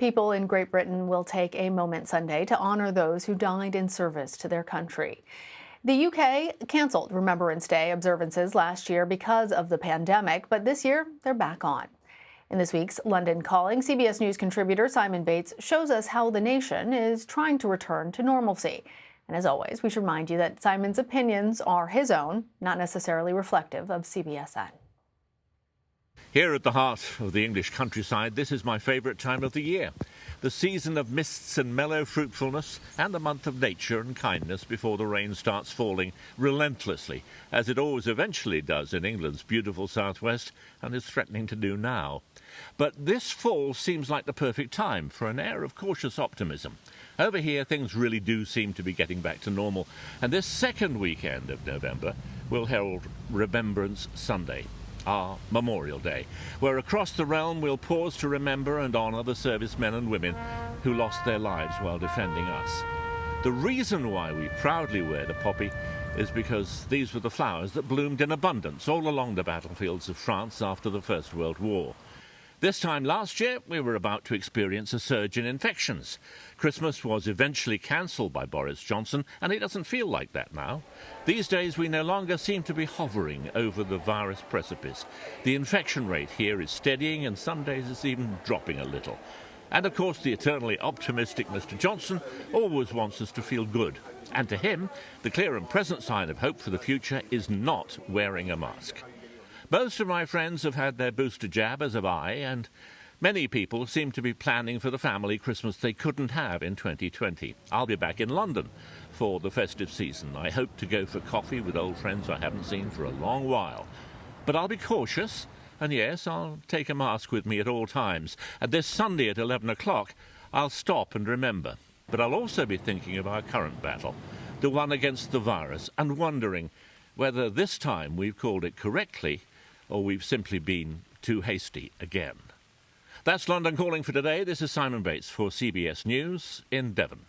People in Great Britain will take a moment Sunday to honor those who died in service to their country. The UK canceled Remembrance Day observances last year because of the pandemic, but this year they're back on. In this week's London Calling, CBS News contributor Simon Bates shows us how the nation is trying to return to normalcy. And as always, we should remind you that Simon's opinions are his own, not necessarily reflective of CBSN. Here at the heart of the English countryside, this is my favourite time of the year. The season of mists and mellow fruitfulness, and the month of nature and kindness before the rain starts falling relentlessly, as it always eventually does in England's beautiful southwest and is threatening to do now. But this fall seems like the perfect time for an air of cautious optimism. Over here, things really do seem to be getting back to normal, and this second weekend of November will herald Remembrance Sunday, our Memorial Day, where across the realm we'll pause to remember and honour the servicemen and women who lost their lives while defending us. The reason why we proudly wear the poppy is because these were the flowers that bloomed in abundance all along the battlefields of France after the First World War. This time last year, we were about to experience a surge in infections. Christmas was eventually cancelled by Boris Johnson, and it doesn't feel like that now. These days, we no longer seem to be hovering over the virus precipice. The infection rate here is steadying, and some days it's even dropping a little. And of course, the eternally optimistic Mr. Johnson always wants us to feel good. And to him, the clear and present sign of hope for the future is not wearing a mask. Most of my friends have had their booster jab, as have I, and many people seem to be planning for the family Christmas they couldn't have in 2020. I'll be back in London for the festive season. I hope to go for coffee with old friends I haven't seen for a long while. But I'll be cautious, and yes, I'll take a mask with me at all times. And this Sunday at 11 o'clock, I'll stop and remember. But I'll also be thinking of our current battle, the one against the virus, and wondering whether this time we've called it correctly or we've simply been too hasty again. That's London Calling for today. This is Simon Bates for CBS News in Devon.